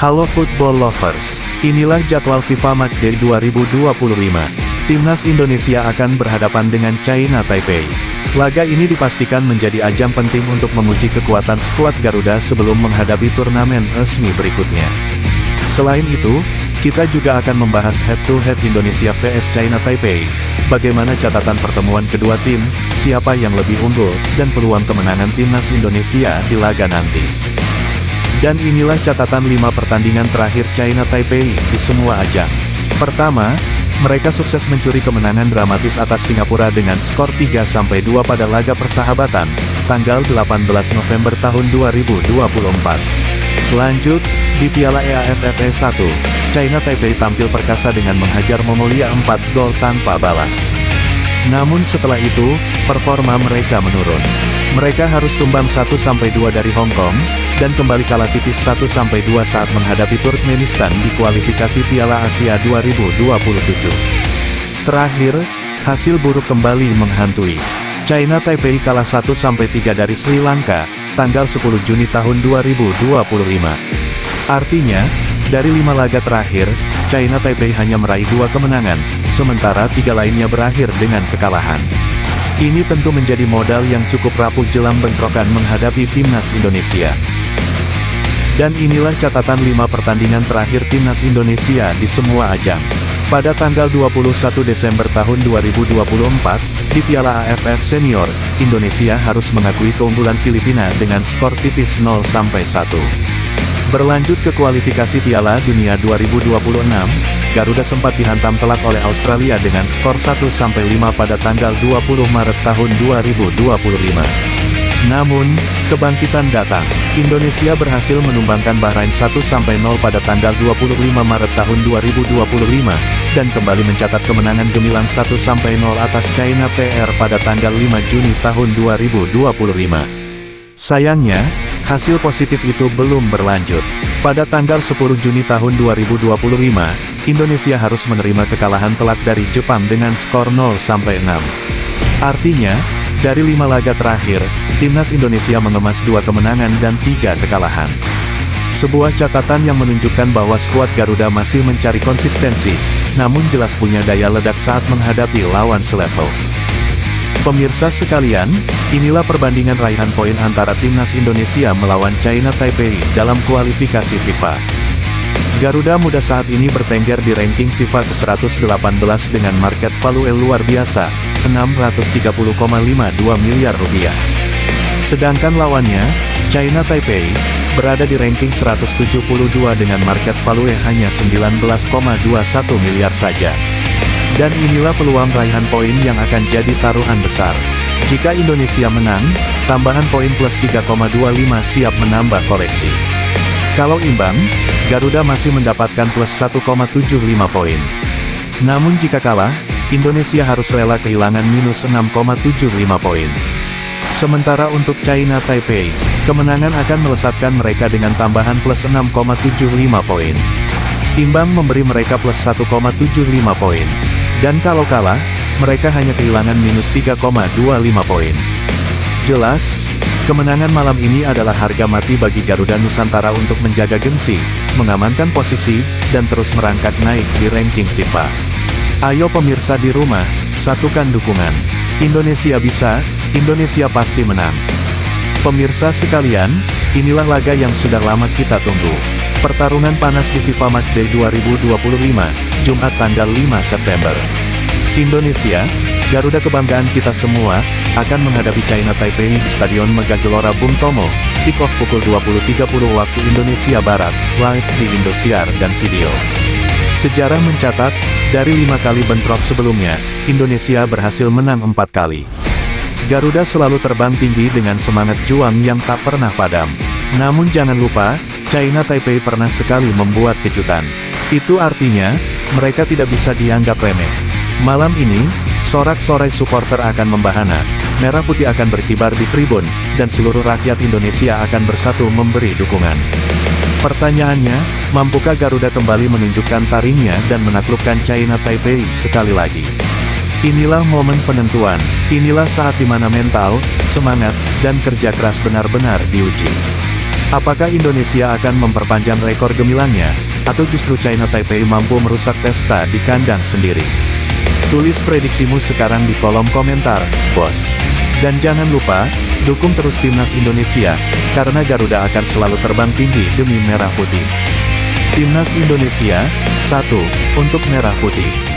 Halo Football Lovers, inilah jadwal FIFA Matchday 2025. Timnas Indonesia akan berhadapan dengan China Taipei. Laga ini dipastikan menjadi ajang penting untuk menguji kekuatan skuad Garuda sebelum menghadapi turnamen resmi berikutnya. Selain itu, kita juga akan membahas head-to-head Indonesia vs China Taipei. Bagaimana catatan pertemuan kedua tim, siapa yang lebih unggul, dan peluang kemenangan Timnas Indonesia di laga nanti. Dan inilah catatan 5 pertandingan terakhir China Taipei di semua ajang. Pertama, mereka sukses mencuri kemenangan dramatis atas Singapura dengan skor 3-2 pada laga persahabatan, tanggal 18 November tahun 2024. Lanjut, di Piala AFF 1, China Taipei tampil perkasa dengan menghajar Mongolia 4 gol tanpa balas. Namun setelah itu, performa mereka menurun. Mereka harus tumbang 1-2 dari Hong Kong, dan kembali kalah tipis 1-2 saat menghadapi Turkmenistan di kualifikasi Piala Asia 2027. Terakhir, hasil buruk kembali menghantui. China Taipei kalah 1-3 dari Sri Lanka, tanggal 10 Juni tahun 2025. Artinya, dari 5 laga terakhir, China Taipei hanya meraih 2 kemenangan, sementara 3 lainnya berakhir dengan kekalahan. Ini tentu menjadi modal yang cukup rapuh jelang bentrokan menghadapi Timnas Indonesia. Dan inilah catatan 5 pertandingan terakhir Timnas Indonesia di semua ajang. Pada tanggal 21 Desember tahun 2024, di Piala AFF Senior, Indonesia harus mengakui keunggulan Filipina dengan skor tipis 0-1. Berlanjut ke kualifikasi Piala Dunia 2026, Garuda sempat dihantam telak oleh Australia dengan skor 1-5 pada tanggal 20 Maret tahun 2025. Namun, kebangkitan datang. Indonesia berhasil menumbangkan Bahrain 1-0 pada tanggal 25 Maret tahun 2025, dan kembali mencatat kemenangan gemilang 1-0 atas China PR pada tanggal 5 Juni tahun 2025. Sayangnya, hasil positif itu belum berlanjut. Pada tanggal 10 Juni tahun 2025, Indonesia harus menerima kekalahan telak dari Jepang dengan skor 0-6. Artinya, dari 5 laga terakhir, Timnas Indonesia mengemas 2 kemenangan dan 3 kekalahan. Sebuah catatan yang menunjukkan bahwa skuad Garuda masih mencari konsistensi, namun jelas punya daya ledak saat menghadapi lawan selevel. Pemirsa sekalian, inilah perbandingan raihan poin antara Timnas Indonesia melawan China Taipei dalam kualifikasi FIFA. Garuda Muda saat ini bertengger di ranking FIFA ke-118 dengan market value luar biasa, 630,52 miliar rupiah. Sedangkan lawannya, China Taipei, berada di ranking 172 dengan market value hanya 19,21 miliar saja. Dan inilah peluang raihan poin yang akan jadi taruhan besar. Jika Indonesia menang, tambahan poin plus 3,25 siap menambah koleksi. Kalau imbang, Garuda masih mendapatkan plus 1,75 poin. Namun jika kalah, Indonesia harus rela kehilangan minus 6,75 poin. Sementara untuk China Taipei, kemenangan akan melesatkan mereka dengan tambahan plus 6,75 poin. Imbang memberi mereka plus 1,75 poin. Dan kalau kalah, mereka hanya kehilangan minus 3,25 poin. Jelas, kemenangan malam ini adalah harga mati bagi Garuda Nusantara untuk menjaga gengsi, mengamankan posisi, dan terus merangkak naik di ranking FIFA. Ayo pemirsa di rumah, satukan dukungan. Indonesia bisa, Indonesia pasti menang. Pemirsa sekalian, inilah laga yang sudah lama kita tunggu. Pertarungan panas di FIFA Matchday 2025, Jumat tanggal 5 September. Indonesia, Garuda kebanggaan kita semua, akan menghadapi China Taipei di Stadion Megah Gelora Bung Tomo, kick-off pukul 20.30 waktu Indonesia Barat, live di Indosiar dan video. Sejarah mencatat, dari 5 kali bentrok sebelumnya, Indonesia berhasil menang 4 kali. Garuda selalu terbang tinggi dengan semangat juang yang tak pernah padam. Namun jangan lupa, China Taipei pernah sekali membuat kejutan. Itu artinya, mereka tidak bisa dianggap remeh. Malam ini, sorak-sorai supporter akan membahana, merah putih akan berkibar di tribun, dan seluruh rakyat Indonesia akan bersatu memberi dukungan. Pertanyaannya, mampukah Garuda kembali menunjukkan taringnya dan menaklukkan China Taipei sekali lagi? Inilah momen penentuan, inilah saat di mana mental, semangat, dan kerja keras benar-benar diuji. Apakah Indonesia akan memperpanjang rekor gemilangnya, atau justru China Taipei mampu merusak pesta di kandang sendiri? Tulis prediksimu sekarang di kolom komentar, bos. Dan jangan lupa, dukung terus Timnas Indonesia, karena Garuda akan selalu terbang tinggi demi Merah Putih. Timnas Indonesia, satu, untuk Merah Putih.